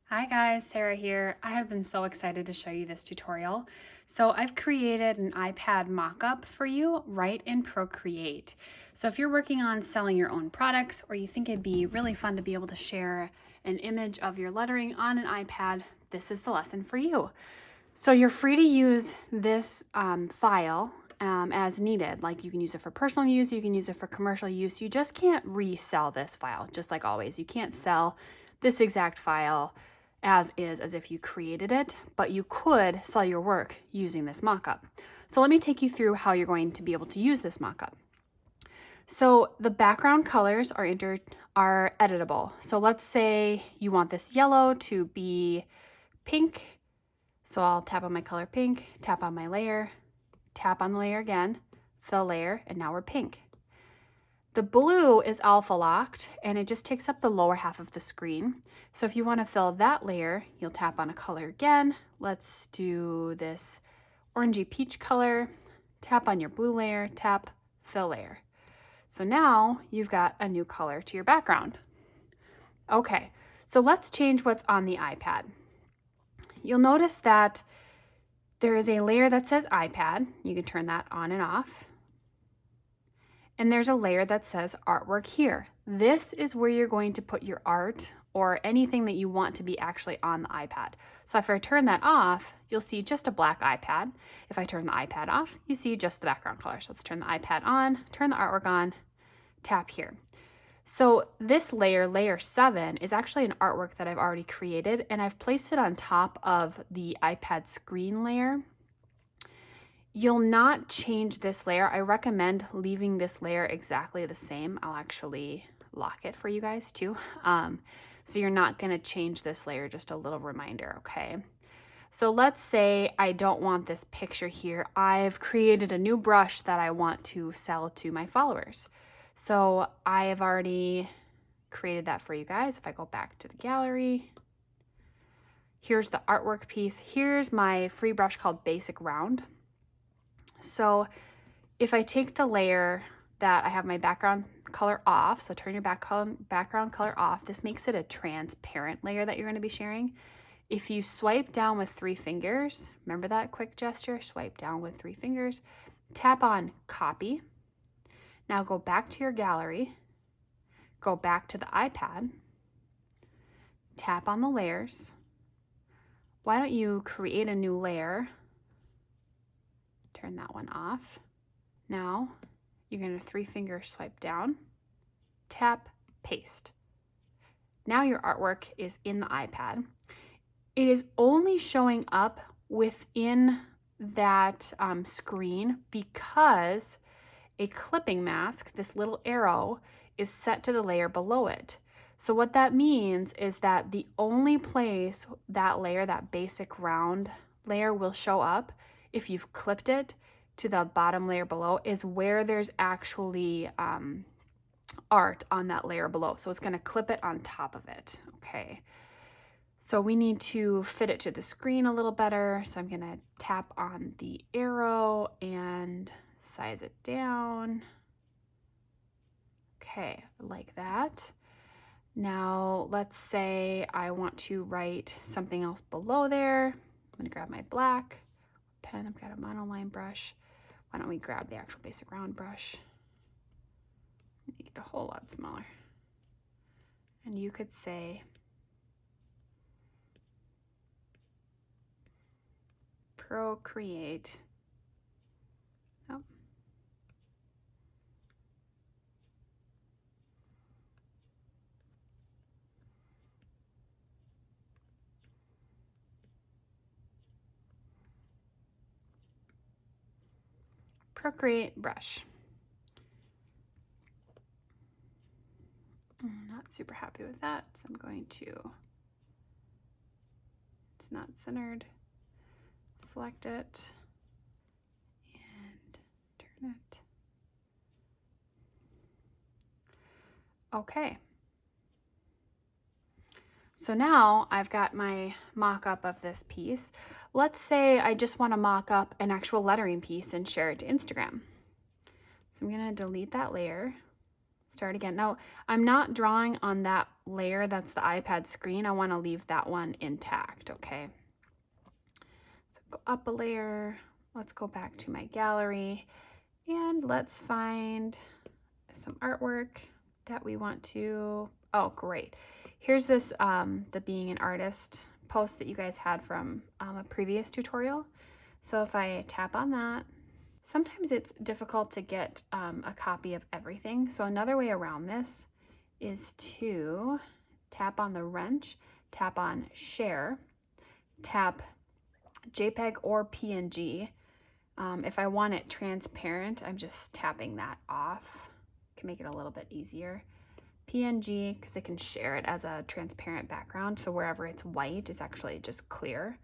Hi guys, Sarah here. I have been so excited to show you this tutorial. So I've created an iPad mock-up for you right in Procreate. So if you're working on selling your own products or you think it'd be really fun to be able to share an image of your lettering on an iPad, this is the lesson for you. So you're free to use this file as needed. Like you can use it for personal use, you can use it for commercial use. You just can't resell this file, just like always. You can't sell this exact file as is, as if you created it, but you could sell your work using this mockup. So let me take you through how you're going to be able to use this mockup. So the background colors are editable. So let's say you want this yellow to be pink. So I'll tap on my color pink, tap on my layer, tap on the layer again, fill layer, and now we're pink. The blue is alpha locked and it just takes up the lower half of the screen. So if you want to fill that layer, you'll tap on a color again. Let's do this orangey peach color. Tap on your blue layer, tap fill layer. So now you've got a new color to your background. Okay, so let's change what's on the iPad. You'll notice that there is a layer that says iPad. You can turn that on and off. And there's a layer that says artwork here. This is where you're going to put your art or anything that you want to be actually on the iPad. So if I turn that off, you'll see just a black iPad. If I turn the iPad off, you see just the background color. So let's turn the iPad on, turn the artwork on, tap here. So this layer, layer 7, is actually an artwork that I've already created and I've placed it on top of the iPad screen layer. You'll not change this layer. I recommend leaving this layer exactly the same. I'll actually lock it for you guys too. So you're not gonna change this layer, just a little reminder, okay? So let's say I don't want this picture here. I've created a new brush that I want to sell to my followers. So I have already created that for you guys. If I go back to the gallery, here's the artwork piece. Here's my free brush called Basic Round. So if I take the layer that I have my background color off, so turn your background color off, this makes it a transparent layer that you're going to be sharing. If you swipe down with 3 fingers, remember that quick gesture, swipe down with 3 fingers, tap on copy. Now go back to your gallery, go back to the iPad, tap on the layers. Why don't you create a new layer? Turn that one off. Now you're going to 3-finger swipe down, tap, paste. Now your artwork is in the iPad. It is only showing up within that screen because a clipping mask, this little arrow, is set to the layer below it. So what that means is that the only place that layer, that basic round layer, will show up if you've clipped it to the bottom layer below is where there's actually art on that layer below. So it's going to clip it on top of it. Okay. So we need to fit it to the screen a little better. So I'm going to tap on the arrow and size it down. Okay, like that. Now let's say I want to write something else below there. I'm going to grab my black pen. I've got a monoline brush. Why don't we grab the actual basic round brush? Make it a whole lot smaller. And you could say Procreate. Oh. Procreate brush. I'm not super happy with that, so I'm going to, it's not centered, select it and turn it. Okay. So now I've got my mock-up of this piece. Let's say I just want to mock up an actual lettering piece and share it to Instagram. So I'm going to delete that layer, start again. Now I'm not drawing on that layer that's the iPad screen, I want to leave that one intact, okay? So go up a layer. Let's go back to my gallery and let's find some artwork that we want to, oh great. Here's this, the Being an Artist post that you guys had from a previous tutorial. So if I tap on that, sometimes it's difficult to get a copy of everything. So another way around this is to tap on the wrench, tap on share, tap JPEG or PNG. If I want it transparent, I'm just tapping that off. Can make it a little bit easier. PNG, because it can share it as a transparent background, so wherever it's white, it's actually just clear.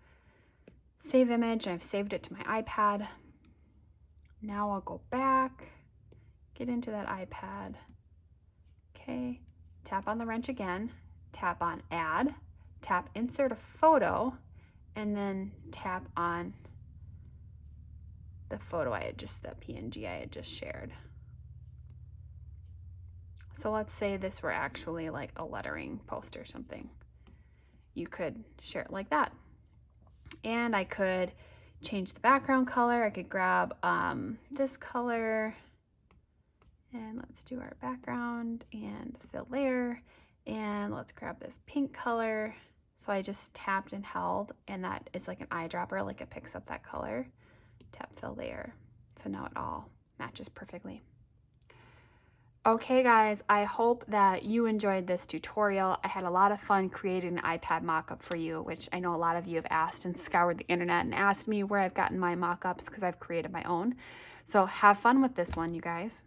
Save image, and I've saved it to my iPad. Now I'll go back, get into that iPad. Okay, tap on the wrench again, tap on add, tap insert a photo, and then tap on the photo that PNG I had just shared. So let's say this were actually like a lettering post or something. You could share it like that. And I could change the background color. I could grab this color and let's do our background and fill layer. And let's grab this pink color. So I just tapped and held, and that is like an eyedropper, like it picks up that color. Tap fill layer. So now it all matches perfectly. Okay guys, I hope that you enjoyed this tutorial. I had a lot of fun creating an iPad mock-up for you, which I know a lot of you have asked and scoured the internet and asked me where I've gotten my mock-ups because I've created my own. So have fun with this one, you guys.